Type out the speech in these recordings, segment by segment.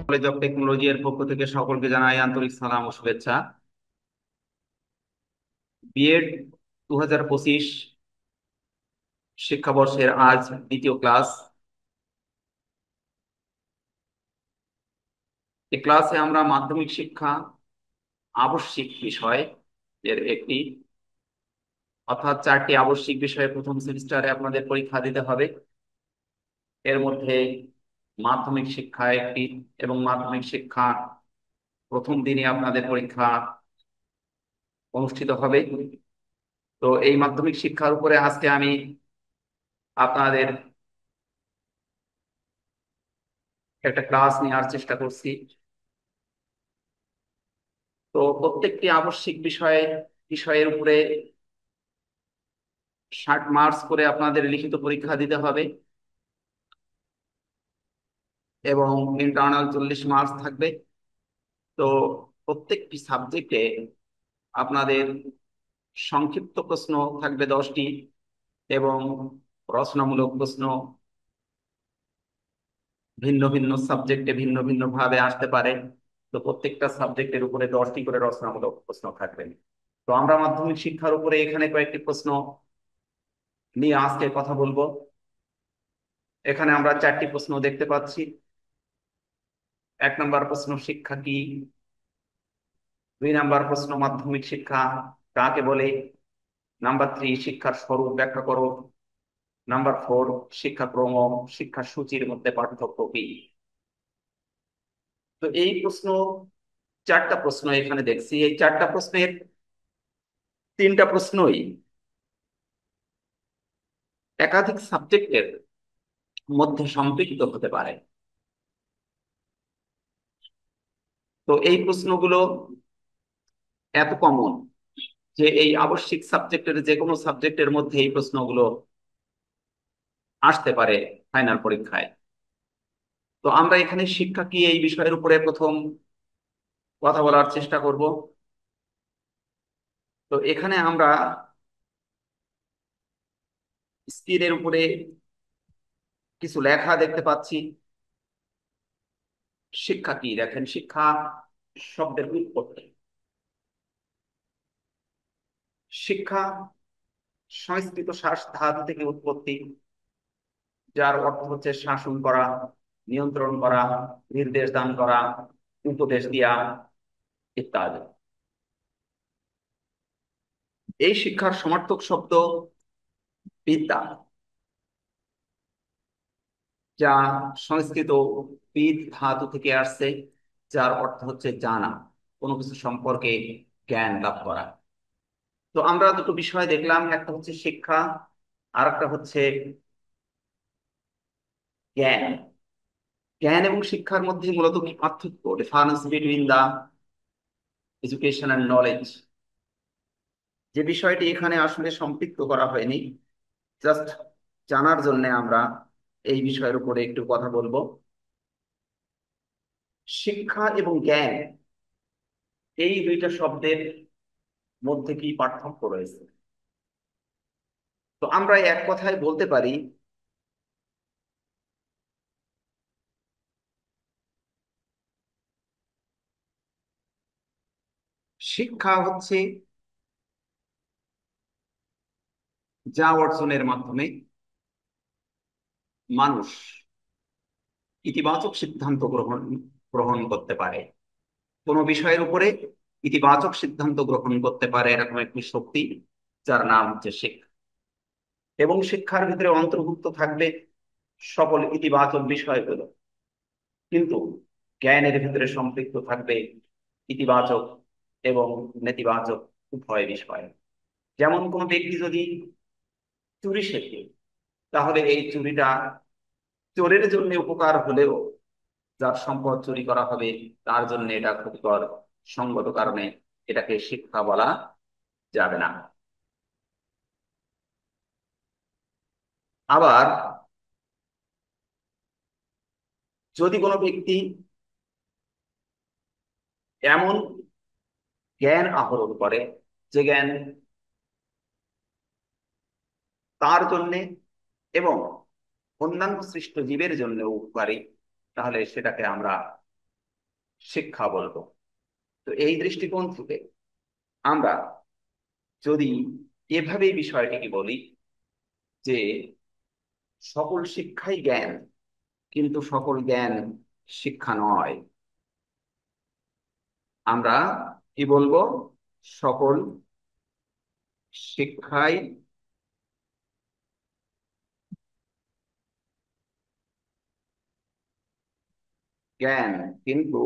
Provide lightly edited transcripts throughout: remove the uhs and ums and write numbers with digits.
College of technology এর পক্ষ থেকে সকলকে জানাই আন্তরিক সালাম ও শুভেচ্ছা। বিএড 2025 শিক্ষাবর্ষের আজ দ্বিতীয় ক্লাস। এই ক্লাসে আমরা মাধ্যমিক শিক্ষা আবশ্যিক বিষয় এর একটি, অর্থাৎ 4টি আবশ্যিক বিষয়ে প্রথম সেমিস্টারে আপনাদের পরীক্ষা দিতে হবে। এর মধ্যে মাধ্যমিক শিক্ষা একটি, এবং মাধ্যমিক শিক্ষা প্রথম দিনই আপনাদের পরীক্ষা অনুষ্ঠিত হবে। তো এই মাধ্যমিক শিক্ষার উপরে আজকে আমি আপনাদের একটা ক্লাস নেওয়ার চেষ্টা করছি। তো প্রত্যেকটি আবশ্যিক বিষয়ের উপরে 60 মার্কস করে আপনাদের লিখিত পরীক্ষা দিতে হবে, এবং ইন্টারনাল 40 মার্কস থাকবে। তো প্রত্যেকটি সাবজেক্টে আপনাদের সংক্ষিপ্ত প্রশ্ন থাকবে 10টি, এবং রচনামূলক প্রশ্ন ভিন্ন ভিন্ন সাবজেক্টে ভিন্ন ভিন্ন ভাবে আসতে পারে। তো প্রত্যেকটা সাবজেক্টের উপরে 10টি করে রচনামূলক প্রশ্ন থাকবে। তো আমরা মাধ্যমিক শিক্ষার উপরে এখানে কয়েকটি প্রশ্ন নিয়ে আজকে কথা বলবো। এখানে আমরা 4টি প্রশ্ন দেখতে পাচ্ছি। 1 নম্বর প্রশ্ন, শিক্ষা কি? 2 নম্বর প্রশ্ন, মাধ্যমিক শিক্ষা কাকে বলে? নাম্বার 3, শিক্ষার স্বরূপ ব্যাখ্যা করো। নাম্বার 4, শিক্ষাক্রম ও শিক্ষা সূচির মধ্যে পার্থক্য কি? তো এই প্রশ্ন, 4টা প্রশ্ন এখানে দেখছি। এই 4টা প্রশ্নের 3টা প্রশ্নই একাধিক সাবজেক্টের মধ্যে সম্পৃক্ত হতে পারে। তো এই প্রশ্নগুলো এত কমন যে এই আবশ্যিক সাবজেক্টের যে কোনো সাবজেক্টের মধ্যে এই প্রশ্নগুলো আসতে পারে ফাইনাল পরীক্ষায়। তো আমরা এখানে শিক্ষা কি এই বিষয়ের উপরে প্রথম কথা বলার চেষ্টা করব। তো এখানে আমরা স্ক্রিনের উপরে কিছু লেখা দেখতে পাচ্ছি। শিক্ষা কি? দেখেন, শিক্ষা শব্দের উৎপত্তি। শিক্ষা সংস্কৃত শাস ধাতু থেকে উৎপত্তি, যার অর্থ হচ্ছে শাসন করা, নিয়ন্ত্রণ করা, নির্দেশ দান করা, উপদেশ দেয়া ইত্যাদি। এই শিক্ষার সমার্থক শব্দ বিদ্যা, যা সংস্কৃত বিদ ধাতু থেকে আসছে, যার অর্থ হচ্ছে জানা, কোনো কিছু সম্পর্কে জ্ঞান লাভ করা। তো আমরা দুটো বিষয় দেখলাম, একটা হচ্ছে শিক্ষা, আর একটা হচ্ছে জ্ঞান। জ্ঞান এবং শিক্ষার মধ্যে মূলত কি পার্থক্য, difference between the education and knowledge, যে বিষয়টি এখানে আসলে সম্পৃক্ত করা হয়নি। জাস্ট জানার জন্য আমরা এই বিষয়ের উপরে একটু কথা বলবো। শিক্ষা এবং জ্ঞান, এই দুইটা শব্দের মধ্যে কি পার্থক্য রয়েছে? তো আমরা এক কথায় বলতে পারি, শিক্ষা হচ্ছে যা অর্জনের মাধ্যমে মানুষ ইতিবাচক সিদ্ধান্ত গ্রহণ গ্রহণ করতে পারে, কোনো বিষয়ের উপরে ইতিবাচক সিদ্ধান্ত গ্রহণ করতে পারে, এরকম একটি শক্তি, যার নাম হচ্ছে শিক্ষা। এবং শিক্ষার ভিতরে অন্তর্ভুক্ত থাকবে সকল ইতিবাচক বিষয়গুলো, কিন্তু জ্ঞানের ভিতরে সম্পৃক্ত থাকবে ইতিবাচক এবং নেতিবাচক উভয় বিষয়। যেমন কোনো ব্যক্তি যদি চুরি শেখে, তাহলে এই চুরিটা চোরের জন্য উপকার হলেও যার সম্পদ চুরি করা হবে তার জন্য এটা ক্ষতিকর। সঙ্গত কারণে এটাকে শিক্ষা বলা যাবে না। আবার যদি কোনো ব্যক্তি এমন জ্ঞান আহরণ করে, যে জ্ঞান তার জন্যে এবং অন্যান্য সৃষ্ট জীবের জন্য উপকারী, তাহলে সেটাকে আমরা শিক্ষা বলবো। তো এই দৃষ্টিকোণ থেকে আমরা যদি এভাবে বিষয়টিকে বলি যে সকল শিক্ষাই জ্ঞান, কিন্তু সকল জ্ঞান শিক্ষা নয়, আমরা কি বলবো? সকল শিক্ষাই জ্ঞান, কিন্তু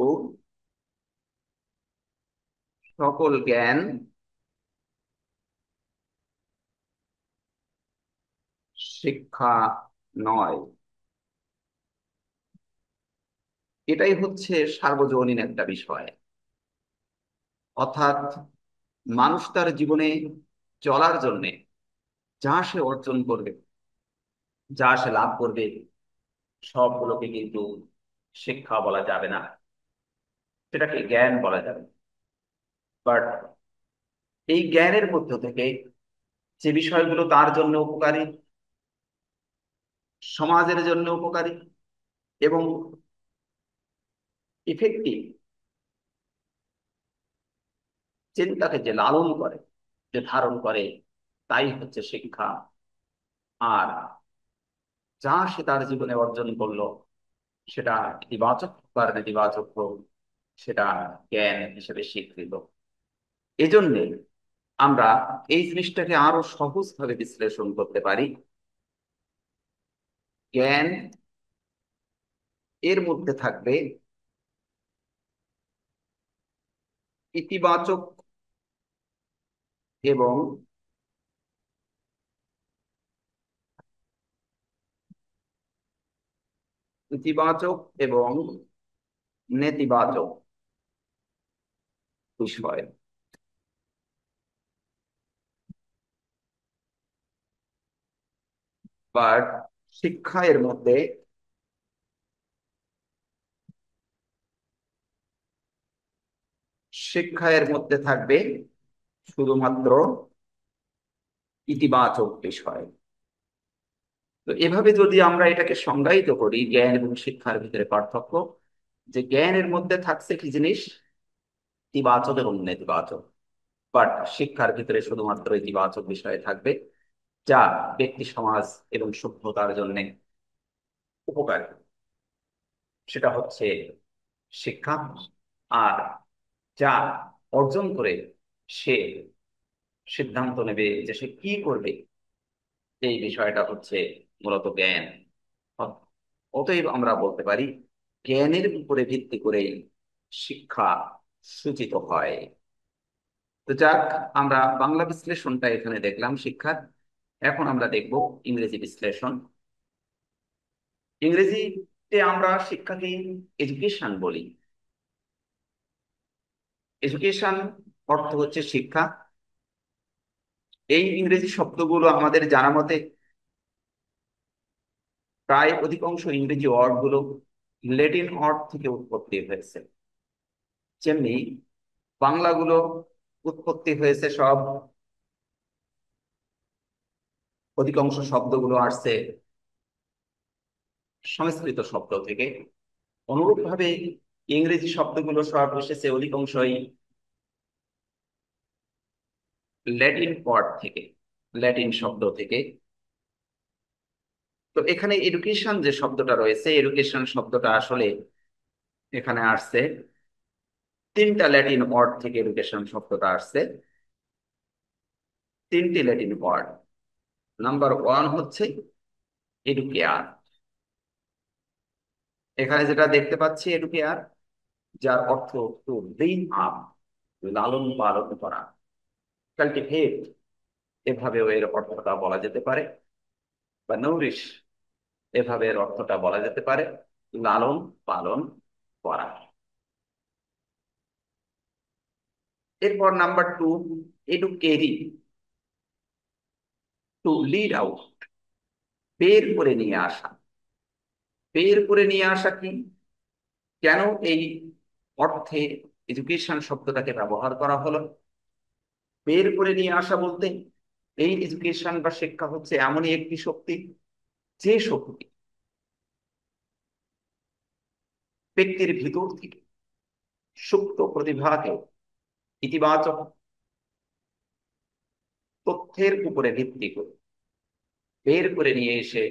সকল জ্ঞান শিক্ষা নয়। এটাই হচ্ছে সার্বজনীন একটা বিষয়। অর্থাৎ মানুষ তার জীবনে চলার জন্য যা সে অর্জন করবে, যা সে লাভ করবে, সবগুলোকে কিন্তু শিক্ষা বলা যাবে না, সেটাকে জ্ঞান বলা যাবে। বাট এই জ্ঞানের মধ্য থেকে যে বিষয়গুলো তার জন্য উপকারী, সমাজের জন্য উপকারী এবং ইফেক্টিভ, চিন্তাকে যে লালন করে, যে ধারণ করে, তাই হচ্ছে শিক্ষা। আর যা সে তার জীবনে অর্জন করলো, সেটা ইতিবাচক হোক আর নেতিবাচক হোক, সেটা জ্ঞান হিসেবে স্বীকৃত। এজন্যে আমরা এই জিনিসটাকে আরো সহজভাবে বিশ্লেষণ করতে পারি। জ্ঞান এর মধ্যে থাকবে ইতিবাচক এবং ইতিবাচক এবং নেতিবাচক বিষয়। বাট শিক্ষা এর মধ্যে, শিক্ষা এর মধ্যে থাকবে শুধুমাত্র ইতিবাচক বিষয়। তো এভাবে যদি আমরা এটাকে সংজ্ঞায়িত করি, জ্ঞান এবং শিক্ষার ভিতরে পার্থক্য, যে জ্ঞানের মধ্যে থাকছে কি জিনিস? ইতিবাচক এবং নেতিবাচক। বাট শিক্ষার ভিতরে শুধুমাত্র ইতিবাচক বিষয় থাকবে, যা ব্যক্তি সমাজ এবং সভ্যতার জন্য উপকারী, সেটা হচ্ছে শিক্ষা। আর যা অর্জন করে সে সিদ্ধান্ত নেবে যে সে কি করবে, এই বিষয়টা হচ্ছে মূলত জ্ঞান। অ- অতএব আমরা বলতে পারি জ্ঞানের উপরে ভিত্তি করেই শিক্ষা সূচিত হয়। তো যাক, আমরা বাংলা বিশ্লেষণটা এখানে দেখলাম শিক্ষার। এখন আমরা দেখব ইংরেজি বিশ্লেষণ। ইংরেজিতে আমরা শিক্ষাকে এডুকেশন বলি। এডুকেশন অর্থ হচ্ছে শিক্ষা। এই ইংরেজি শব্দগুলো আমাদের জানা মতে প্রায় অধিকাংশ ইংরেজি ওয়ার্ডগুলো ল্যাটিন ওয়ার্ড থেকে উৎপত্তি হয়েছে। যেমনি বাংলাগুলো উৎপত্তি হয়েছে সব, অধিকাংশ শব্দগুলো আসছে সংস্কৃত শব্দ থেকে। অনুরূপভাবে ইংরেজি শব্দগুলো সব এসেছে অধিকাংশই ল্যাটিন ওয়ার্ড থেকে, ল্যাটিন শব্দ থেকে। তো এখানে এডুকেশন যে শব্দটা রয়েছে, এডুকেশন শব্দটা আসলে এখানে আসছে তিনটা ল্যাটিন ওয়ার্ড থেকে। এডুকেশন শব্দটা আসছে তিনটি ল্যাটিন ওয়ার্ড। নাম্বার ওয়ান হচ্ছে এডুকেয়ার। এখানে যেটা দেখতে পাচ্ছি এডুকেয়ার, যার অর্থ টু ব্রিং আপ, লালন পালন করা, কাল্টিভেট, এভাবেও এর অর্থটা বলা যেতে পারে। বা নৌরিশ, এভাবে এর অর্থটা বলা যেতে পারে, লালন পালন করা। এরপর নাম্বার টু, এডুকেরি, টু লিড আউট, বের করে নিয়ে আসা। বের করে নিয়ে আসা কি, কেন এই অর্থে এডুকেশন শব্দটাকে ব্যবহার করা হলো? বের করে নিয়ে আসা বলতে এই এডুকেশন বা শিক্ষা হচ্ছে এমনই একটি শক্তি, যে শক্তি ব্যক্তির ভিতর থেকে সুপ্ত প্রতিভাকে ইতিবাচক তথ্যের উপরে ভিত্তি করে বের করে নিয়ে এসে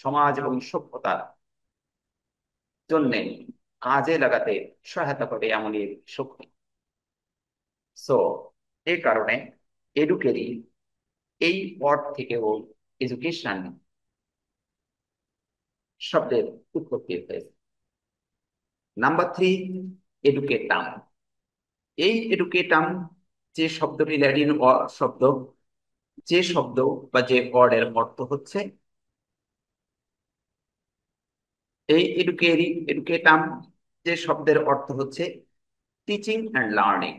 সমাজ এবং সভ্যতার জন্য কাজে লাগাতে সহায়তা করে এমনই একটি শক্তি। সো এই কারণে এডুকেরি এই ওয়ার্ড থেকেও এডুকেশন শব্দের উৎপত্তি হয়েছে। নাম্বার 3, এডুকেটাম। এই এডুকেটাম যে শব্দটি ল্যাটিন শব্দ, যে শব্দ বা যে ওয়ার্ডের অর্থ হচ্ছে, এই এডুকেটাম যে শব্দের অর্থ হচ্ছে teaching and learning.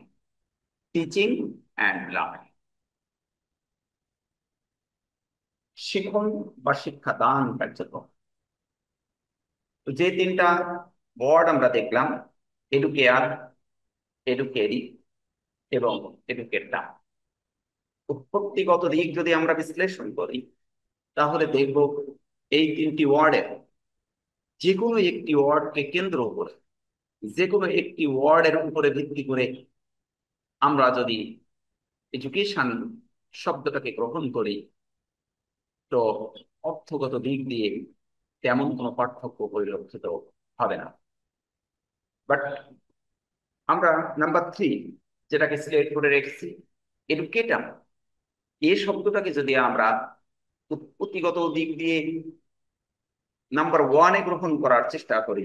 Teaching and learning, শিখন বা শিক্ষাদান কার্যক্রম। তো যে তিনটা ওয়ার্ড আমরা দেখলাম, এডুকেয়ার, এডুকেরি এবং এডুকেটাম, উৎপত্তিগত দিক যদি আমরা বিশ্লেষণ করি তাহলে দেখব এই তিনটি ওয়ার্ডের যে কোনো একটি ওয়ার্ডকে কেন্দ্র করে, যে কোনো একটি ওয়ার্ডের উপরে ভিত্তি করে আমরা যদি এডুকেশন শব্দটাকে গ্রহণ করি, তো অর্থগত দিক দিয়ে তেমন কোনো পার্থক্য পরিলক্ষিত হবে না। বাট আমরা নাম্বার 3 যেটাকে সিলেক্ট করে রেখেছি, এডুকেটাম, এই শব্দটাকে যদি আমরা উৎপত্তিগত দিক দিয়ে নাম্বার 1-এ গ্রহণ করার চেষ্টা করি,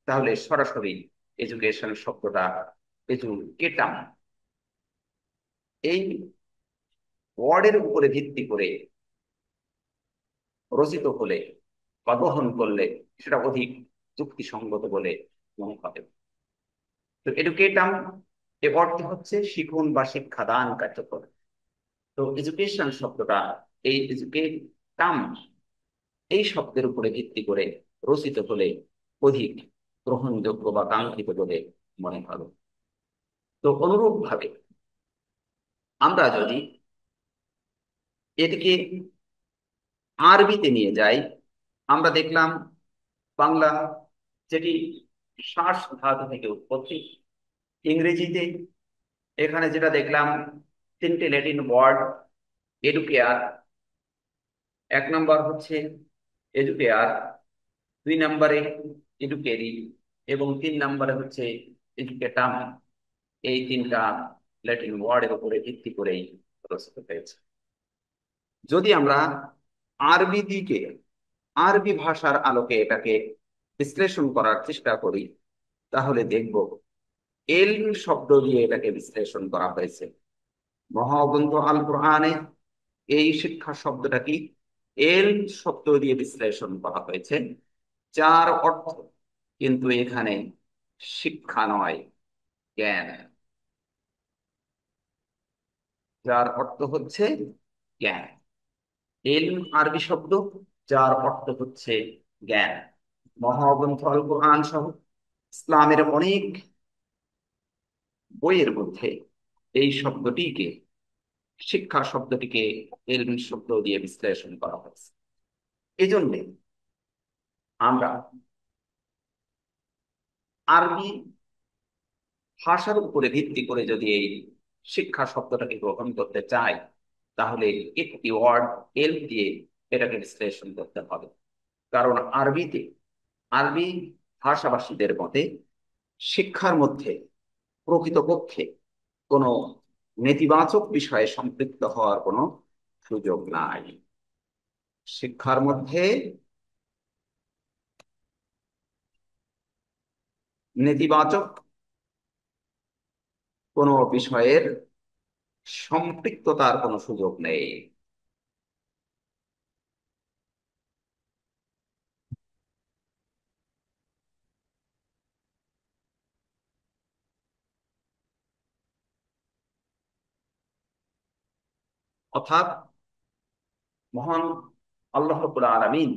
তাহলে সরাসরি এডুকেশন শব্দটা, এডুকেটাম, এই ওয়ার্ডের উপরে ভিত্তি করে রচিত হলে বা গ্রহণ করলে সেটা অধিক যুক্তিসঙ্গত বলে মনে হবে। তো এডুকেটাম এর অর্থ হচ্ছে শিখন বা শিক্ষাদান কার্যক্রম। তো এডুকেশন শব্দটা এই এডুকেটাম এই শব্দের উপরে ভিত্তি করে রচিত হলে অধিক গ্রহণযোগ্য বা কাঙ্ক্ষিত বলে মনে হবে। তো অনুরূপ ভাবে আমরা যদি এটিকে আরবিতে নিয়ে যাই, আমরা দেখলাম বাংলা যেটি শ্বাস ধাতু থেকে উৎপত্তি, ইংরেজিতে এখানে যেটা দেখলাম তিনটে ল্যাটিন ওয়ার্ড, এডুকেয়ার, 1 নম্বর হচ্ছে এডুকেয়ার, 2 নম্বরে এডুকেরি এবং 3 নম্বরে হচ্ছে এডুকেটাম। এই তিনটা ল্যাটিন ওয়ার্ডের উপরে ভিত্তি করেই রচিত হয়েছে। যদি আমরা আরবি দিকে, আরবি ভাষার আলোকে এটাকে বিশ্লেষণ করার চেষ্টা করি, তাহলে দেখব এলম শব্দ দিয়ে এটাকে বিশ্লেষণ করা হয়েছে। মহাগ্রন্থ আল কোরআনে এই শিক্ষা শব্দটা কি এলম শব্দ দিয়ে বিশ্লেষণ করা হয়েছে, যার অর্থ কিন্তু এখানে শিক্ষা নয়, জ্ঞান। যার অর্থ হচ্ছে জ্ঞান। এলম আরবি শব্দ, যার অর্থ হচ্ছে জ্ঞান। মহাগ্রন্থ আল কোরআন সহ ইসলামের অনেক বইয়ের মধ্যে এই শব্দটিকে, শিক্ষা শব্দটিকে এলম শব্দ দিয়ে বিশ্লেষণ করা হয়েছে। এই জন্যে আমরা আরবি ভাষার উপরে ভিত্তি করে যদি এই শিক্ষা শব্দটাকে গ্রহণ করতে চাই, তাহলে একটি ওয়ার্ড এল দিয়ে এটাকে বিশ্লেষণ করতে হবে। কারণ আরবিতে, আরবি ভাষাভাষীদের মতে শিক্ষার মধ্যে প্রকৃতপক্ষে কোনো নেতিবাচক বিষয়ে সম্পৃক্ত হওয়ার কোনো সুযোগ নাই। শিক্ষার মধ্যে নেতিবাচক কোনো বিষয়ের সম্পৃক্ততার কোনো সুযোগ নেই। অর্থাৎ মহান আল্লাহ রাব্বুল আলামিন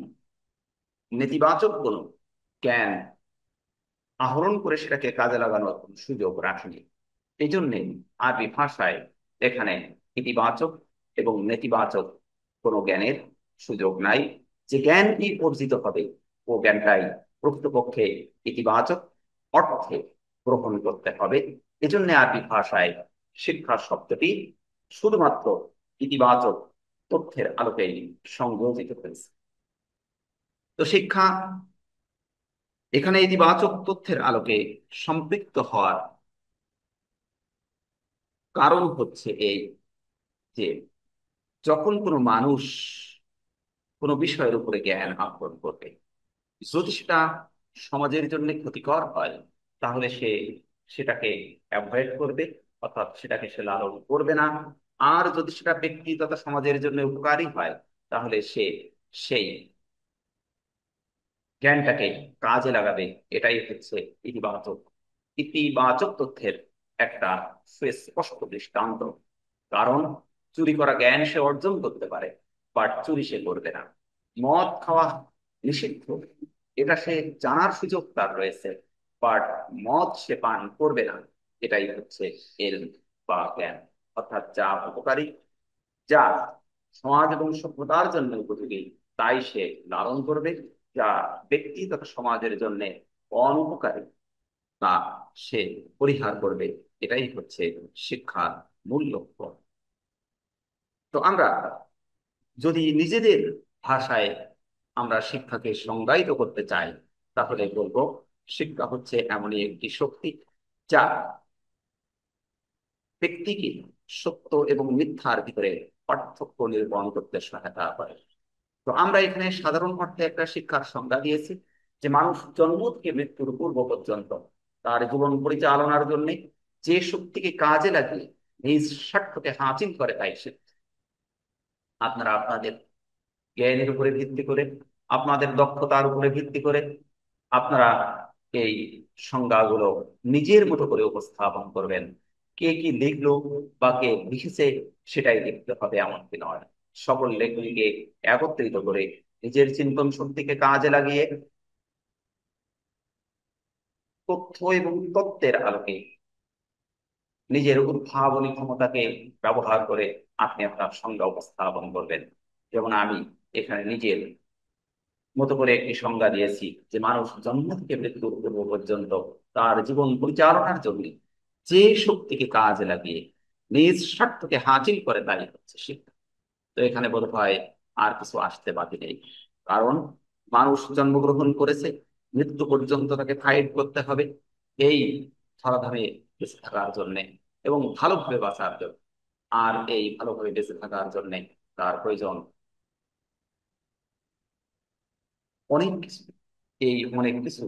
নেতিবাচক কোনো জ্ঞান আহরণ করে সেটাকে কাজে লাগানোর কোনো সুযোগ রাখেনি। এই জন্যে আরবি ভাষায় এখানে ইতিবাচক এবং নেতিবাচক কোনো জ্ঞানের সুযোগ নাই। যে জ্ঞানটি অর্জিত হবে ও জ্ঞানটাই প্রকৃতপক্ষে ইতিবাচক অর্থে গ্রহণ করতে হবে। এজন্য আরবি ভাষায় শিক্ষা শব্দটি শুধুমাত্র ইতিবাচক তথ্যের আলোকেই সংযোজিত হয়েছে। তো শিক্ষা এখানে ইতিবাচক তথ্যের আলোকে সম্পৃক্ত হওয়ার কারণ হচ্ছে এই যে যখন কোনো মানুষ কোনো বিষয়ের উপরে জ্ঞান আহরণ করবে, যদি সেটা সমাজের জন্য ক্ষতিকর হয়, তাহলে সে সেটাকে অ্যাভয়েড করবে, অর্থাৎ সেটাকে সে লালন করবে না। আর যদি সেটা ব্যক্তি তথা সমাজের জন্য উপকারী হয়, তাহলে সে সেই জ্ঞানটাকে কাজে লাগাবে। এটাই হচ্ছে ইতিবাচক ইতিবাচক তথ্যের একটা সুস্পষ্ট দৃষ্টান্ত। কারণ চুরি করা জ্ঞান সে অর্জন করতে পারে, বাট চুরি সে করবে না। মদ খাওয়া নিষিদ্ধ, এটা সে জানার সুযোগ তার রয়েছে, বাট মদ সে পান করবে না। এটাই হচ্ছে এল বা জ্ঞান। অর্থাৎ যা উপকারী, যা সমাজ এবং সভ্যতার জন্য উপযোগী, তাই সে লালন করবে। যা ব্যক্তি তথা সমাজের জন্য অনুপকারী, তা সে পরিহার করবে। এটাই হচ্ছে শিক্ষার মূল লক্ষ্য। তো আমরা যদি নিজেদের ভাষায় আমরা শিক্ষাকে সংজ্ঞায়িত করতে চাই, তাহলে বলবো শিক্ষা হচ্ছে এমনই একটি শক্তি যা ব্যক্তিকে সত্য এবং মিথ্যার ভিতরে পার্থক্য নির্মাণ করতে সহায়তা করে। তো আমরা এখানে সাধারণ অর্থে একটা শিক্ষার সংজ্ঞা দিয়েছি, যে মানুষ জন্ম থেকে মৃত্যুর পূর্ব পর্যন্ত তার জীবন পরিচালনার জন্য যে শক্তিকে কাজে লাগিয়ে নিজ স্বার্থকে হাসিল করে, তাই শিক্ষা। আপনারা আপনাদের জ্ঞানের উপরে ভিত্তি করে, আপনাদের দক্ষতার উপরে ভিত্তি করে আপনারা এই সংজ্ঞাগুলো নিজের মতো করে উপস্থাপন করবেন। কে কি লিখলো বা কে লিখেছে সেটাই লিখতে হবে এমনকি নয়। সকল লেখনীকে একত্রিত করে নিজের চিন্তন শক্তিকে কাজে লাগিয়ে তথ্য এবং তত্ত্বের আলোকে নিজের উদ্ভাবনী ক্ষমতাকে ব্যবহার করে আপনি আপনার সংজ্ঞা উপস্থাপন করবেন। যেমন আমি এখানে নিজের মতো করে একটি সংজ্ঞা দিয়েছি, যে মানুষ জন্ম থেকে মৃত্যুর পূর্ব পর্যন্ত তার জীবন পরিচালনার জন্য যে শক্তিকে কাজে লাগিয়ে নিজ স্বার্থকে হাসিল করে, তাই হচ্ছে শিক্ষা। তো এখানে বোধ হয় আর কিছু আসতে বাকি নেই। কারণ মানুষ জন্মগ্রহণ করেছে, মৃত্যু পর্যন্ত তাকে ফাইট করতে হবে এই ধরাধামে বেঁচে থাকার জন্য এবং ভালোভাবে বাঁচার জন্য। আর এই ভালোভাবে বেঁচে থাকার জন্য তার প্রয়োজন অনেক কিছু। এই অনেক কিছু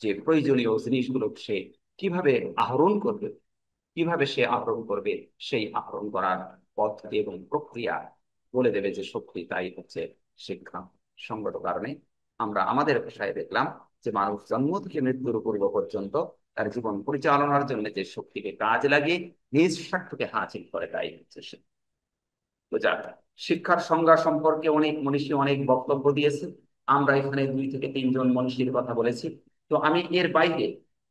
যে প্রয়োজনীয় জিনিসগুলো সে কিভাবে আহরণ করবে, কিভাবে সে আহরণ করবে, সেই আহরণ করার পদ্ধতি এবং প্রক্রিয়া বলে দেবে যে শক্তি, তাই হচ্ছে শিক্ষা। সঙ্গত কারণে আমরা আমাদের ভাষায় দেখলাম যে মানুষ জন্ম থেকে মৃত্যুর পূর্ব পর্যন্ত তার জীবন পরিচালনার জন্য যে শক্তিকে কাজে লাগিয়ে নিজ স্বার্থকে হাসিল করে, তাই হচ্ছে শিক্ষা। তো যাক, শিক্ষার সংজ্ঞা সম্পর্কে অনেক মনীষী অনেক বক্তব্য দিয়েছে। আমরা এখানে 2 থেকে 3 জন মনীষীর কথা বলেছি। তো আমি এর বাইরে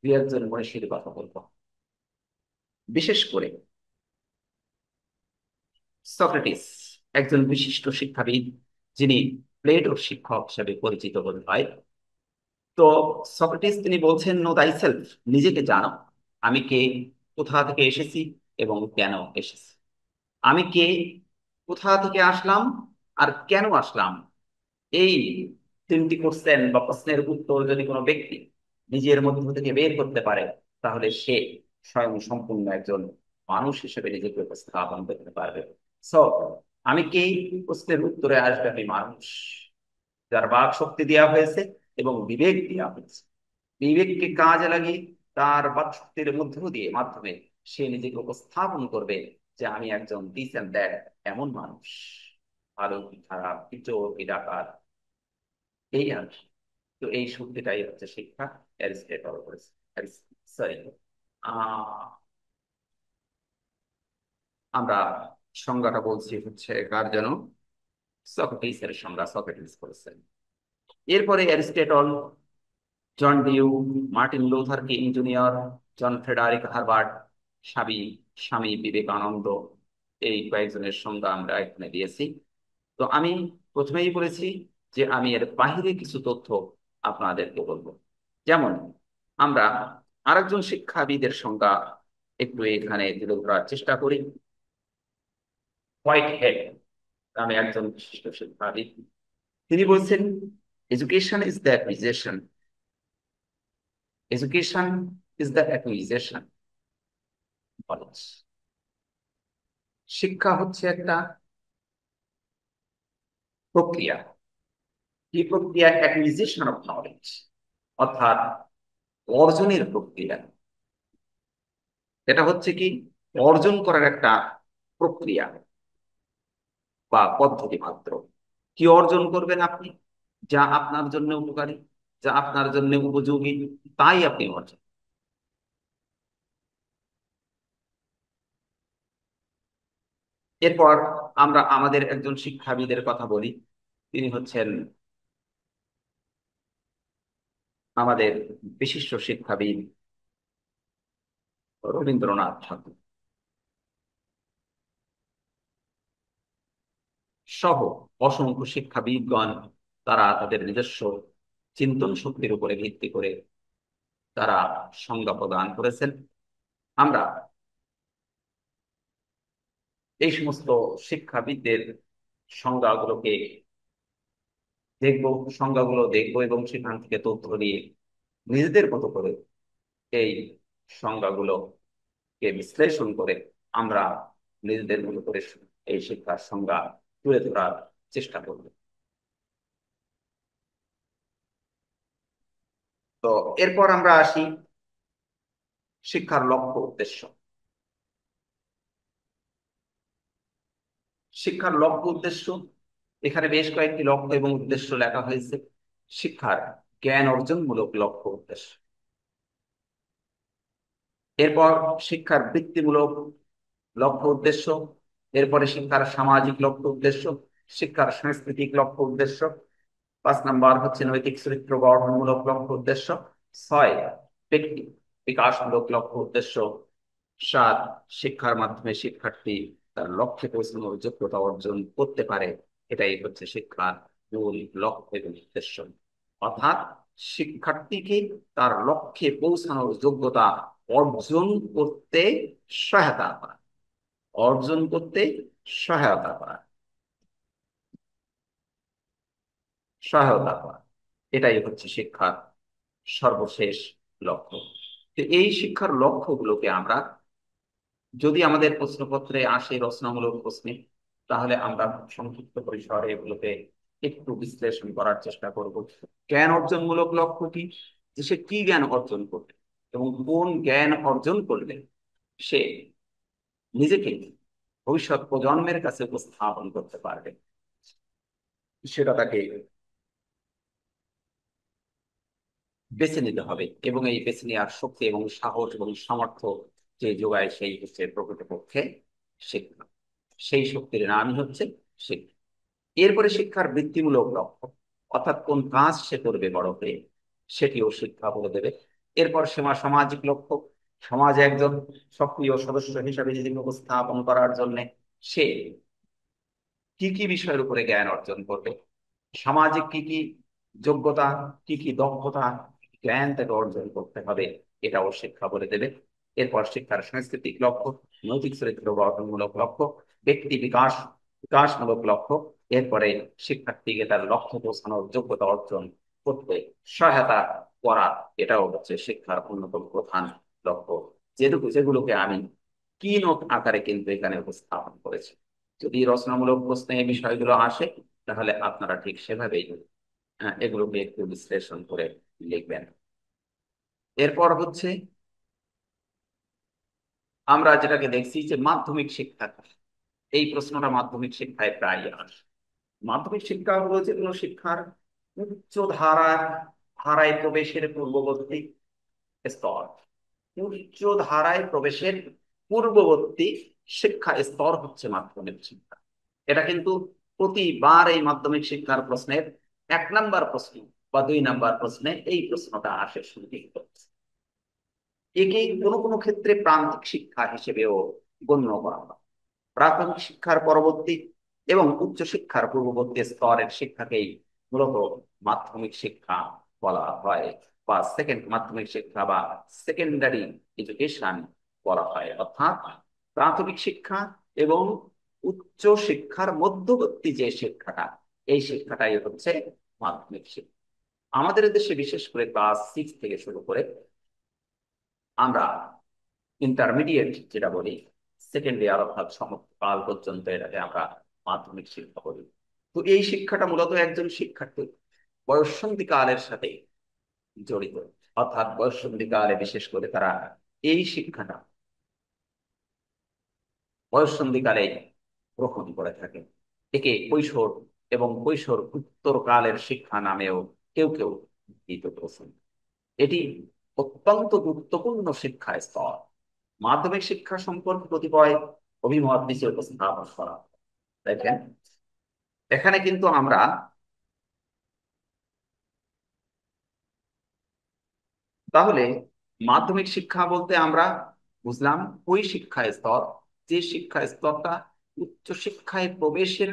2 একজন মনীষীর কথা বলবো। বিশেষ করে সক্রেটিস, একজন বিশিষ্ট শিক্ষাবিদ, যিনি প্লেটোর শিক্ষক হিসেবে পরিচিত বোধ হয়। তো সক্রেটিস তিনি বলছেন, নো দাই সেলফ, নিজেকে জানো। আমি কে, কোথা থেকে এসেছি এবং কেন এসেছি। আমি কে, কোথা থেকে আসলাম, আর কেন আসলাম। এই 3টি কোশ্চেন বা প্রশ্নের উত্তর যদি কোনো ব্যক্তি নিজের মধ্য থেকে বের করতে পারে, তাহলে সে স্বয়ং সম্পূর্ণ একজন মানুষ হিসেবে নিজেকে উপস্থাপন করতে পারবে। সো আমি কে প্রশ্নের উত্তরে আসবে, আমি মানুষ যার বাক শক্তি দেওয়া হয়েছে এবং বিবেক দেওয়া হয়েছে। বিবেককে কাজে লাগিয়ে তার বাক শক্তির মধ্য দিয়ে মাধ্যমে সে নিজেকে উপস্থাপন করবে যে আমি একজন দিস এন্ড দ্যাট, এমন মানুষ, ভালো কি খারাপ, কি চোর কি ডাকাত, এই আর কি। তো এই শক্তিটাই হচ্ছে শিক্ষা। অ্যারিস্টটল করেছে, সরি, আমরা সংজ্ঞাটা বলছি হচ্ছে কার যেন, সক্রেটিসের সংজ্ঞা সক্রেটিস করেছেন। এরপরে Aristotle, John Dewey, Martin Luther King junior, John Frederick Herbart, Swami Swami Vivekananda, এই কয়েকজনের সংজ্ঞা আমরা এখানে দিয়েছি। তো আমি প্রথমেই বলেছি যে আমি এর বাহিরে কিছু তথ্য আপনাদেরকে বলবো। যেমন আমরা আরেকজন শিক্ষাবিদের সংজ্ঞা একটু এখানে তুলে ধরার চেষ্টা করি। হোয়াইট হেড নামে একজন বিশিষ্ট শিক্ষাবিদ, তিনি বলছেন, education is the acquisition, education is the acquisition knowledge. শিক্ষা হচ্ছে একটা প্রক্রিয়া। কি প্রক্রিয়া? অ্যাকুইজিশন অফ নলেজ, অর্থাৎ অর্জনের প্রক্রিয়া। এটা হচ্ছে কি? অর্জন করার একটা প্রক্রিয়া বা পদ্ধতি মাত্র। কি অর্জন করবেন আপনি? যা আপনার জন্য উপকারী, যা আপনার জন্য উপযোগী, তাই আপনি অর্জন। এরপর আমরা আমাদের একজন শিক্ষাবিদের কথা বলি। তিনি হচ্ছেন আমাদের বিশিষ্ট শিক্ষাবিদ রবীন্দ্রনাথ ঠাকুর সহ অসংখ্য শিক্ষাবিদগণ, তারা তাদের নিজস্ব চিন্তন শক্তির উপরে ভিত্তি করে তারা সংজ্ঞা প্রদান করেছেন। আমরা এই সমস্ত শিক্ষাবিদদের সংজ্ঞাগুলোকে দেখবো, সংজ্ঞাগুলো দেখবো এবং সেখান থেকে তথ্য নিয়ে নিজেদের মতো করে এই সংজ্ঞাগুলোকে বিশ্লেষণ করে আমরা নিজেদের মতো করে এই শিক্ষার সংজ্ঞা তুলে ধরার চেষ্টা করব। তো এরপর আমরা আসি শিক্ষার লক্ষ্য উদ্দেশ্য। শিক্ষার লক্ষ্য উদ্দেশ্য, এখানে বেশ কয়েকটি লক্ষ্য এবং উদ্দেশ্য লেখা হয়েছে। শিক্ষার জ্ঞান অর্জনমূলক লক্ষ্য উদ্দেশ্য, এরপর শিক্ষার বৃত্তিমূলক লক্ষ্য উদ্দেশ্য, এরপরে শিক্ষার সামাজিক লক্ষ্য উদ্দেশ্য, শিক্ষার সাংস্কৃতিক লক্ষ্য উদ্দেশ্য, 5 নম্বর হচ্ছে নৈতিক চরিত্র গঠনমূলক লক্ষ্য উদ্দেশ্য, 6 ব্যক্তি বিকাশমূলক লক্ষ্য উদ্দেশ্য, 7 শিক্ষার মাধ্যমে শিক্ষার্থী তার লক্ষ্যে পৌঁছানোর যোগ্যতা অর্জন করতে পারে, এটাই হচ্ছে শিক্ষার মূল লক্ষ্য এবং উদ্দেশ্য। অর্থাৎ শিক্ষার্থীকে তার লক্ষ্যে পৌঁছানোর যোগ্যতা অর্জন করতে সহায়তা করা, অর্জন করতে সহায়তা করা, সহায়তা করা, এটাই হচ্ছে শিক্ষার সর্বশেষ লক্ষ্য। তো এই শিক্ষার লক্ষ্যগুলোকে আমরা, যদি আমাদের প্রশ্নপত্রে আসে রচনামূলক প্রশ্নে, তাহলে আমরা সংক্ষিপ্ত পরিসরে এগুলোকে একটু বিশ্লেষণ করার চেষ্টা করব। জ্ঞান অর্জনমূলক লক্ষ্য কি? যে সে কি জ্ঞান অর্জন করবে এবং কোন জ্ঞান অর্জন করলে সে নিজেকে ভবিষ্যৎ প্রজন্মের কাছে উপস্থাপন করতে পারবে, সেটা তাকে বেছে নিতে হবে। এবং এই বেছে নেওয়ার শক্তি এবং সাহস এবং সামর্থ্য যে যোগায়, সেই হচ্ছে প্রকৃতপক্ষে শিক্ষা। সেই শক্তির নামই হচ্ছে শিক্ষা। এরপরে শিক্ষার বৃত্তিমূলক লক্ষ্য, অর্থাৎ কোন কাজ সে করবে বড় হয়ে, সেটিও শিক্ষা বলে দেবে। এরপর সামাজিক লক্ষ্য, সমাজে একজন সক্রিয় সদস্য হিসাবে নিজেকে উপস্থাপন করার জন্য সে কি কি বিষয়ের উপরে জ্ঞান অর্জন করবে, সামাজিক কি কি যোগ্যতা, কি কি দক্ষতা, জ্ঞান তাকে অর্জন করতে হবে, এটাও শিক্ষা বলে দেবে। এরপর শিক্ষার সাংস্কৃতিক লক্ষ্য, নৈতিক চরিত্র গঠনমূলক লক্ষ্য, ব্যক্তি বিকাশমূলক লক্ষ্য, এরপরে শিক্ষার্থীকে তার লক্ষ্য পৌঁছানোর যোগ্যতা অর্জন করতে সহায়তা করা, এটাও হচ্ছে শিক্ষার অন্যতম প্রধান লক্ষ্য। যেগুলোকে আমি কি নোট আকারে কিন্তু এখানে উপস্থাপন করেছি। যদি রচনামূলক প্রশ্নে এই বিষয়গুলো আসে, তাহলে আপনারা ঠিক সেভাবেই এগুলোকে একটু বিশ্লেষণ করে লিখবেন। এরপর হচ্ছে আমরা যেটাকে দেখছি যে মাধ্যমিক শিক্ষা কি? এই প্রশ্নটা মাধ্যমিক শিক্ষায় প্রায় আসে। মাধ্যমিক শিক্ষা হলো যে কোনো শিক্ষার উচ্চ ধারায় প্রবেশের পূর্ববর্তী স্তর। উচ্চ ধারায় প্রবেশের পূর্ববর্তী শিক্ষা স্তর হচ্ছে মাধ্যমিক শিক্ষা। এটা কিন্তু প্রতিবার এই মাধ্যমিক শিক্ষার প্রশ্নের 1 নাম্বার প্রশ্ন বা 2 নাম্বার প্রশ্নে এই প্রশ্নটা আসে সুনির্দিষ্ট। একে কোনো কোনো ক্ষেত্রে প্রান্তিক শিক্ষা হিসেবেও গণ্য করা হয়। প্রাথমিক শিক্ষার পরবর্তী এবং উচ্চ শিক্ষার পূর্ববর্তী স্তরের শিক্ষাকেই মূলত মাধ্যমিক শিক্ষা বলা হয়। বা সেকেন্ড মাধ্যমিক শিক্ষা বা সেকেন্ডারি এডুকেশন বলা হয়, অর্থাৎ প্রাথমিক শিক্ষা এবং উচ্চ শিক্ষার মধ্যবর্তী যে শিক্ষাটা, এই শিক্ষাটাই হচ্ছে মাধ্যমিক শিক্ষা। আমাদের দেশে বিশেষ করে ক্লাস 6 থেকে শুরু করে আমরা ইন্টারমিডিয়েট যেটা বলি, সেকেন্ড ইয়ার অর্থাৎ সমকাল পর্যন্ত এটাকে আমরা মাধ্যমিক শিক্ষা বলি। তো এই শিক্ষাটা মূলত একজন শিক্ষার্থী বয়ঃসন্ধিকালের সাথে জড়িত, অর্থাৎ বয়ঃসন্ধিকালে বিশেষ করে তারা এই শিক্ষাটা বয়ঃসন্ধিকালে গ্রহণ করে থাকে। একে কৈশোর এবং কৈশোর উত্তরকালের শিক্ষা নামেও কেউ কেউ অভিহিত করেছেন। এটি অত্যন্ত গুরুত্বপূর্ণ শিক্ষা স্তর। মাধ্যমিক শিক্ষা সম্পর্কে কতিপয় অভিমত নিচে উপস্থাপন করা। দেখেন, এখানে কিন্তু আমরা তাহলে মাধ্যমিক শিক্ষা বলতে আমরা বুঝলাম ওই শিক্ষা স্তর, যে শিক্ষা স্তরটা উচ্চ শিক্ষায় প্রবেশের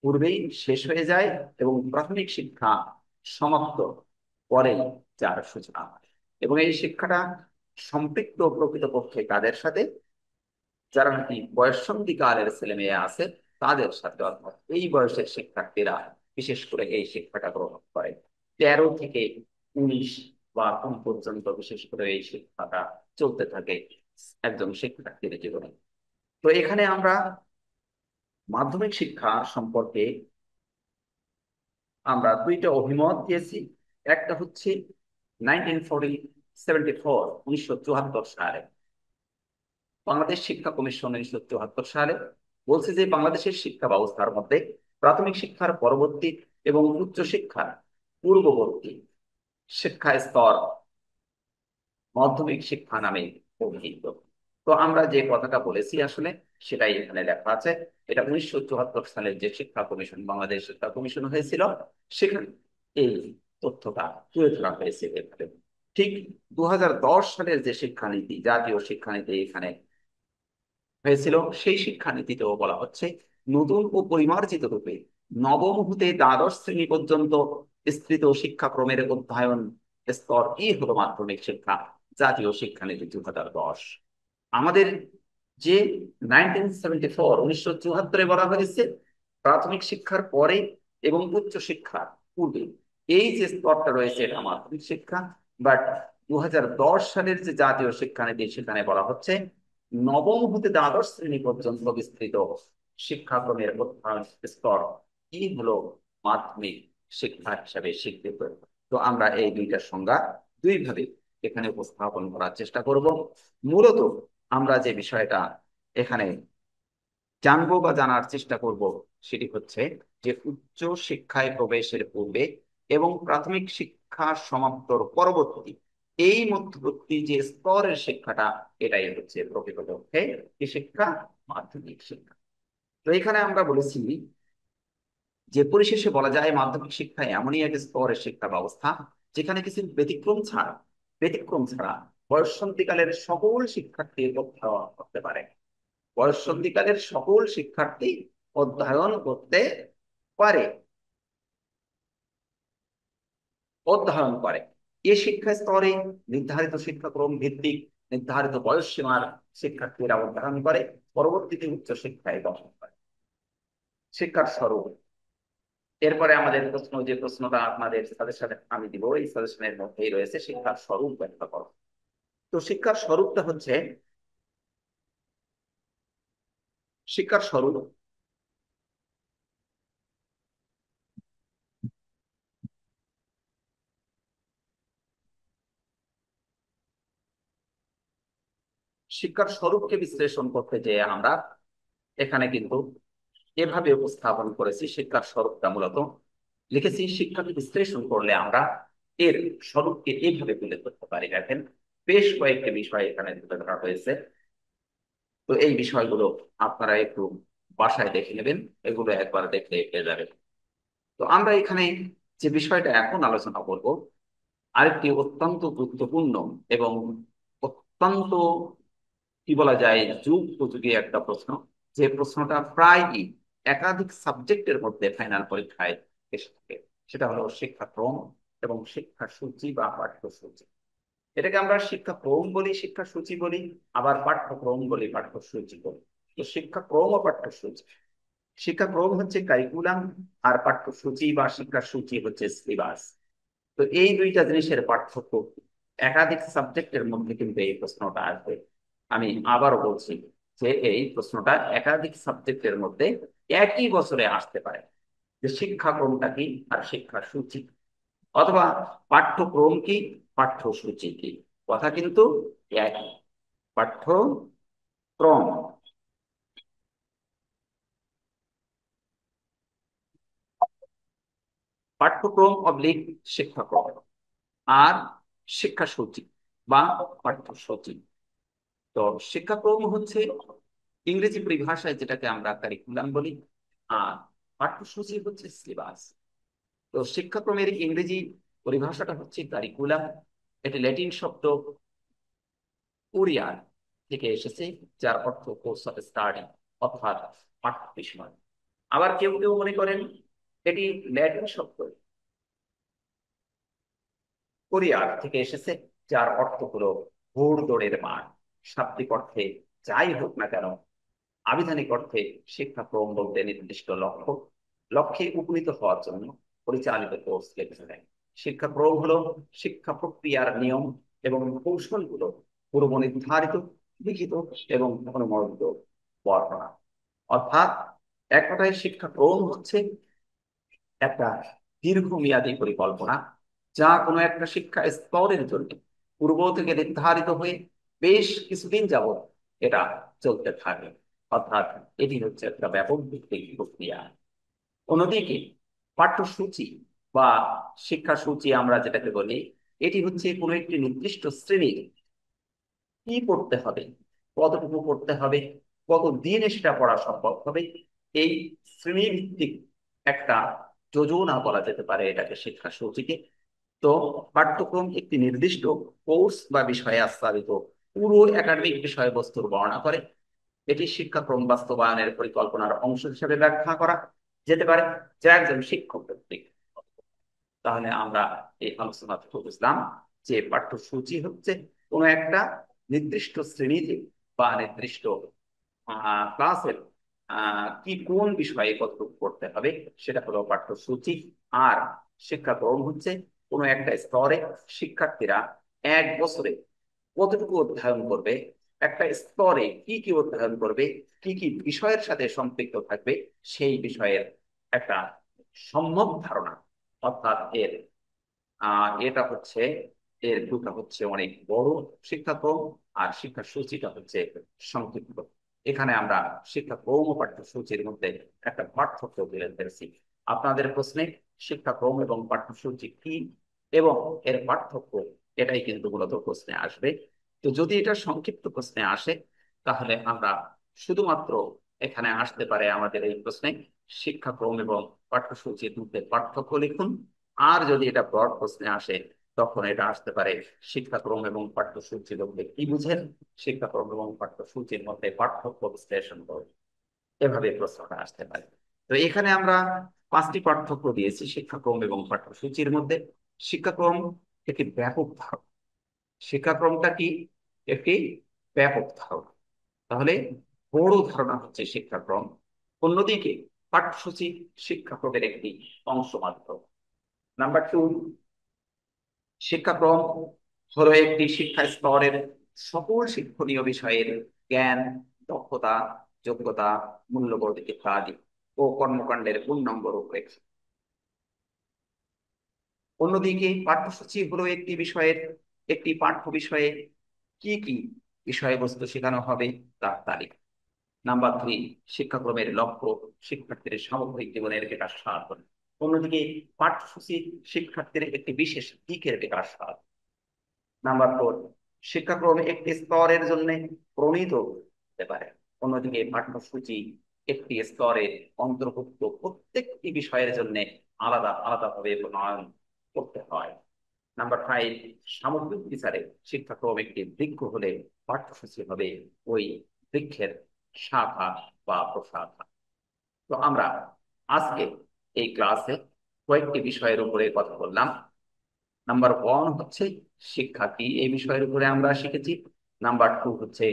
পূর্বেই শেষ হয়ে যায় এবং প্রাথমিক শিক্ষা সমাপ্ত পরেই যার সূচনা হয়। এবং এই শিক্ষাটা সম্পৃক্ত প্রকৃতপক্ষে কাদের সাথে? যারা নাকি বয়ঃসন্ধিকালের ছেলে মেয়ে আছে তাদের সাথে, অর্থাৎ এই বয়সের শিক্ষার্থীরা বিশেষ করে এই শিক্ষাটা গ্রহণ করে। 13 থেকে 19 বা কোন পর্যন্ত বিশেষ করে এই শিক্ষাটা চলতে থাকে একজন শিক্ষার্থীর জীবনে। তো এখানে আমরা মাধ্যমিক শিক্ষা সম্পর্কে আমরা দুইটা অভিমত দিয়েছি। একটা হচ্ছে 1974 সালে বাংলাদেশ শিক্ষা কমিশন 1974 সালে বলছে যে বাংলাদেশের শিক্ষা ব্যবস্থার মধ্যে প্রাথমিক শিক্ষার পরবর্তী এবং উচ্চ শিক্ষার পূর্ববর্তী শিক্ষা স্তর মাধ্যমিক শিক্ষা নামে অভিহিত। তো আমরা যে কথাটা বলেছি আসলে সেটাই এখানে লেখা আছে। এটা 1974 সালের যে শিক্ষা কমিশন, বাংলাদেশ শিক্ষা কমিশন হয়েছিল, সেখানে এই তথ্যটা তুলে ধরা হয়েছে এখানে। ঠিক 2010 সালের যে শিক্ষানীতি, জাতীয় শিক্ষানীতি এখানে হয়েছিল, সেই শিক্ষানীতিতেও বলা হচ্ছে নতুন ও পরিমার্জিত রূপে নবম হতে দ্বাদশ শ্রেণী পর্যন্ত বিস্তৃত শিক্ষাক্রমের অধ্যয়ন স্তর এই হলো মাধ্যমিক শিক্ষা, জাতীয় শিক্ষানীতি 2010। আমাদের যে 1974 বলা হয়েছে প্রাথমিক শিক্ষার পরে এবং উচ্চ শিক্ষার পূর্বে এই যে স্তরটা রয়েছে এটা মাধ্যমিক শিক্ষা। বাট 2010 সালের যে জাতীয় শিক্ষানীতি সেখানে বলা হচ্ছে নবম হতে দ্বাদশ শ্রেণী পর্যন্ত বিস্তৃত শিক্ষাক্রমের অধ্যয়ন স্তর কি হলো মাধ্যমিক শিক্ষা হিসাবে স্বীকৃত। তো আমরা এই দুইটার সংজ্ঞা দুইভাবে এখানে উপস্থাপন করার চেষ্টা করব। মূলত আমরা যে বিষয়টা এখানে জানবো বা জানার চেষ্টা করব সেটি হচ্ছে যে উচ্চ শিক্ষায় প্রবেশের পূর্বে এবং প্রাথমিক শিক্ষা সমাপ্তর পরবর্তী এই মধ্যবর্তী যে স্তরের শিক্ষাটা, এটাই হচ্ছে প্রকৃতপক্ষে কি শিক্ষা? মাধ্যমিক শিক্ষা। তো এখানে আমরা বলেছি যে পরিশেষে বলা যায় মাধ্যমিক শিক্ষা এমনই এক স্তরের শিক্ষা ব্যবস্থা যেখানে কিছু ব্যতিক্রম ছাড়া বয়ঃসন্ধিকালের সকল শিক্ষার্থী অধ্যয়ন করতে পারে। বয়ঃসন্ধিকালের সকল শিক্ষার্থী অধ্যয়ন করতে পারে, অধ্যয়ন করে। এই শিক্ষা স্তরে নির্ধারিত শিক্ষাক্রম ভিত্তিক নির্ধারিত বয়স সীমার শিক্ষার্থীরা অধ্যয়ন করে, পরবর্তীতে উচ্চ শিক্ষায় গ্রহণ করে। শিক্ষার স্বরূপ, এরপরে আমাদের প্রশ্ন, যে প্রশ্নটা আপনাদের সাজেশনে আমি দিব, এই সাজেশনের মধ্যেই রয়েছে শিক্ষার স্বরূপ ব্যাখ্যা করো। তো শিক্ষার স্বরূপটা হচ্ছে, শিক্ষার স্বরূপ শিক্ষার স্বরূপকে বিশ্লেষণ করতে যে আমরা এখানে কিন্তু এভাবে উপস্থাপন করেছি। শিক্ষার স্বরূপটা মূলত লিখেছি, শিক্ষাকে বিশ্লেষণ করলে আমরা এর স্বরূপকে এইভাবে তুলে ধরতে পারি। দেখেন, বেশ কয়েকটি বিষয় এখানে তুলে ধরা হয়েছে। তো এই বিষয়গুলো আপনারা একটু বাসায় দেখে নেবেন, এগুলো একবার দেখলে পেয়ে যাবেন। তো আমরা এখানে যে বিষয়টা এখন আলোচনা করব, আরেকটি অত্যন্ত গুরুত্বপূর্ণ এবং অত্যন্ত কি বলা যায় যুগ উপযোগী একটা প্রশ্ন, যে প্রশ্নটা প্রায়ই একাধিক সাবজেক্টের মধ্যে ফাইনাল পরীক্ষায় এসে থাকে, সেটা হলো শিক্ষাক্রম এবং শিক্ষাসূচি বা পাঠ্যসূচি। এটাকে আমরা শিক্ষাক্রম বলি, শিক্ষাসূচি বলি, আবার পাঠ্যক্রম বলি, পাঠ্যসূচি বলি। তো শিক্ষাক্রম ও পাঠ্যসূচি, শিক্ষাক্রম হচ্ছে কারিকুলাম, আর পাঠ্যসূচি বা শিক্ষাসূচি হচ্ছে সিলেবাস। তো এই দুইটা জিনিসের পার্থক্য, একাধিক সাবজেক্টের মধ্যে কিন্তু এই প্রশ্নটা আসবে। আমি আবারও বলছি যে এই প্রশ্নটা একাধিক সাবজেক্টের মধ্যে একই বছরে আসতে পারে, যে শিক্ষাক্রমটা কি আর শিক্ষাসূচি, অথবা পাঠ্যক্রম কি পাঠ্যসূচি কি, কথা কিন্তু একই। পাঠ্যক্রম, পাঠ্যক্রম অবলিক শিক্ষাক্রম, আর শিক্ষাসূচি বা পাঠ্যসূচি। তো শিক্ষাক্রম হচ্ছে ইংরেজি পরিভাষায় যেটাকে আমরা কারিকুলাম বলি, আর পাঠ্যসূচি হচ্ছে সিলেবাস। তো শিক্ষাক্রমের ইংরেজি পরিভাষাটা হচ্ছে কারিকুলাম। এটি ল্যাটিন শব্দ কুরিয়ার থেকে এসেছে, যার অর্থ কোর্স অফ স্টাডি, অর্থাৎ পাঠ্য বিষয়। আবার কেউ কেউ মনে করেন এটি ল্যাটিন শব্দ কোরিয়ার থেকে এসেছে, যার অর্থ হলো ঘোড়দৌড়ের মাঠ। শাব্দিক অর্থে যাই হোক না কেন, আবিধানিক অর্থে শিক্ষাক্রম বলতে নির্দিষ্ট লক্ষ্যে উপনীত হওয়ার জন্য পরিচালিত কোর্সকে বোঝায়। শিক্ষাক্রম হলো শিক্ষা প্রক্রিয়ার নিয়ম এবং কৌশলগুলো পূর্ব নির্ধারিত, লিখিত এবং অনুমোদিত বর্ণনা। অর্থাৎ এক কথায় শিক্ষাক্রম হচ্ছে একটা দীর্ঘমেয়াদী পরিকল্পনা, যা কোনো একটা শিক্ষা স্তরের জন্য পূর্ব থেকে নির্ধারিত হয়ে বেশ কিছুদিন যাবত এটা চলতে থাকে। অর্থাৎ এটি হচ্ছে একটা ব্যাপক ভিত্তিক প্রক্রিয়া। অন্যদিকে পাঠ্যসূচি বা শিক্ষাসূচি আমরা যেটাকে বলি, এটি হচ্ছে কোনো একটি নির্দিষ্ট শ্রেণীর কি পড়তে হবে, কতটুকু পড়তে হবে, কত দিনে সেটা পড়া সম্ভব হবে, এই শ্রেণীভিত্তিক একটা যোজনা বলা যেতে পারে এটাকে শিক্ষাসূচিকে। তো পাঠ্যক্রম একটি নির্দিষ্ট কোর্স বা বিষয়ে আস্থাপিত পুরো একাডেমিক বিষয়বস্তুর বর্ণনা করে। এটি শিক্ষাক্রম বাস্তবায়নের পরিকল্পনার অংশ হিসেবে ব্যাখ্যা করা যেতে পারে, যা একজন শিক্ষক কর্তৃক। তাহলে আমরা এই আলোচনা থেকে বুঝলাম যে পাঠ্যসূচি হচ্ছে কোনো একটা নির্দিষ্ট শ্রেণীতে বা নির্দিষ্ট ক্লাসের কি কোন বিষয়ে কতটুকু পড়তে হবে, সেটা হলো পাঠ্যসূচি। আর শিক্ষাক্রম হচ্ছে কোনো একটা স্তরে শিক্ষার্থীরা এক বছরে কতটুকু অধ্যয়ন করবে, একটা স্তরে কি কি অধ্যয়ন করবে, কি কি বিষয়ের সাথে সম্পৃক্ত থাকবে, সেই বিষয়ের একটা সম্যক ধারণা। অর্থাৎ এটা হচ্ছে, এর দুটো হচ্ছে অনেক বড় শিক্ষাক্রম, আর শিক্ষাসূচিটা হচ্ছে সংক্ষিপ্ত। এখানে আমরা শিক্ষাক্রম ও পাঠ্যসূচির মধ্যে একটা পার্থক্য তুলে ধরেছি। আপনাদের প্রশ্নে শিক্ষাক্রম এবং পাঠ্যসূচি কি এবং এর পার্থক্য, এটাই কিন্তু মূলত প্রশ্নে আসবে। তো যদি এটা সংক্ষিপ্ত প্রশ্নে আসে, তাহলে আমরা শুধুমাত্র এখানে আসতে পারে আমাদের এই প্রশ্নে শিক্ষাক্রম এবং পাঠ্যসূচির মধ্যে পার্থক্য লিখুন। আর যদি এটা ব্রড প্রশ্নে আসে, তখন এটা আসতে পারে শিক্ষাক্রম এবং পাঠ্যসূচির মধ্যে কি বুঝেন, শিক্ষাক্রম এবং পাঠ্যসূচির মধ্যে পার্থক্য বিশ্লেষণ করুন। এভাবে প্রশ্নটা আসতে পারে। তো এখানে আমরা পাঁচটি পার্থক্য দিয়েছি শিক্ষাক্রম এবং পাঠ্যসূচির মধ্যে। শিক্ষাক্রম একটি ব্যাপক ধারণা, শিক্ষাক্রমটা কি একটি ব্যাপক ধারণা, তাহলে বড় ধারণা হচ্ছে শিক্ষাক্রম। অন্যদিকে পাঠ্যসূচি শিক্ষাক্রমের একটি অংশ মাত্র। নাম্বার টু, শিক্ষাক্রম হলো একটি শিক্ষা স্তরের সকল শিক্ষণীয় বিষয়ের জ্ঞান, দক্ষতা, যোগ্যতা, মূল্যবোধ ইত্যাদি ও কর্মকাণ্ডের পূর্ণাঙ্গ রূপরেখা। অন্যদিকে পাঠ্যসূচি হলো একটি বিষয়ের, একটি পাঠ্য বিষয়ে কি কি বিষয়বস্তু শেখানো হবে তার তালিকা। নাম্বার থ্রি, শিক্ষাক্রমের লক্ষ্য শিক্ষার্থীর সামগ্রিক জীবনের বিকাশ সাধন। অন্যদিকে পাঠ্যসূচি শিক্ষার্থীর একটি বিশেষ দিকের বিকাশ সাধন। নাম্বার ফোর, শিক্ষাক্রম একটি স্তরের জন্য প্রণীত হতে পারে, অন্যদিকে পাঠ্যসূচি একটি স্তরে অন্তর্ভুক্ত প্রত্যেকটি বিষয়ের জন্য আলাদা আলাদা ভাবে প্রণয়ন করতে হয়। নাম্বার ফাইভ, সামগ্রিক বিচারে শিক্ষাক্রম একটি বৃক্ষ হলে পাঠ্যসূচি হবে ওই বৃক্ষের শাখা বা প্রশাখা। তো আমরা আজকে এই ক্লাসে কয়েকটি বিষয়ের উপরে কথা বললাম। নাম্বার ওয়ান হচ্ছে শিক্ষা কি, এই বিষয়ের উপরে আমরা শিখেছি। নাম্বার টু হচ্ছে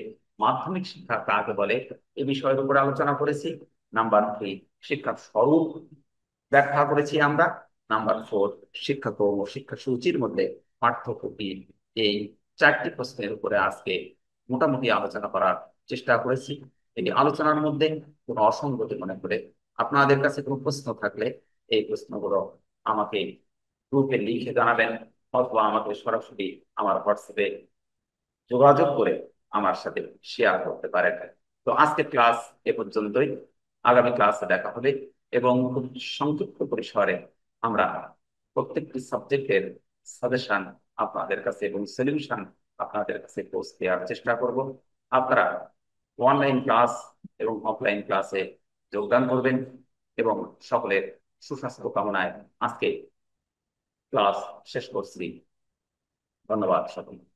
মাধ্যমিক শিক্ষা কাকে বলে, এই বিষয়ের উপরে আলোচনা করেছি। নাম্বার থ্রি শিক্ষার স্বরূপ ব্যাখ্যা করেছি আমরা। নাম্বার ফোর শিক্ষাক্রম ও শিক্ষাসূচির মধ্যে পার্থক্য কি, এই চারটি প্রশ্নের উপরে আজকে মোটামুটি আলোচনা করার চেষ্টা করেছি। এই আলোচনার মধ্যে কোনো অসঙ্গতি মনে করে আপনাদের কাছে কোনো প্রশ্ন থাকলে এই প্রশ্নগুলো আমাকে গ্রুপে লিখে জানাবেন, অথবা আমাকে সরাসরি আমার হোয়াটসঅ্যাপে যোগাযোগ করে আমার সাথে শেয়ার করতে পারেন। তো আজকের ক্লাস এ পর্যন্তই। আগামী ক্লাসে দেখা হবে, এবং খুব সংক্ষিপ্ত পরিসরে আমরা প্রত্যেকটি সাবজেক্টের সাজেশন আপনাদের কাছে এবং সলিউশন আপনাদের কাছে পৌঁছে দেওয়ার চেষ্টা করব। আপনারা অনলাইন ক্লাস এবং অফলাইন ক্লাসে যোগদান করবেন, এবং সকলের সুস্বাস্থ্য কামনায় আজকে ক্লাস শেষ করছি। ধন্যবাদ সকলকে।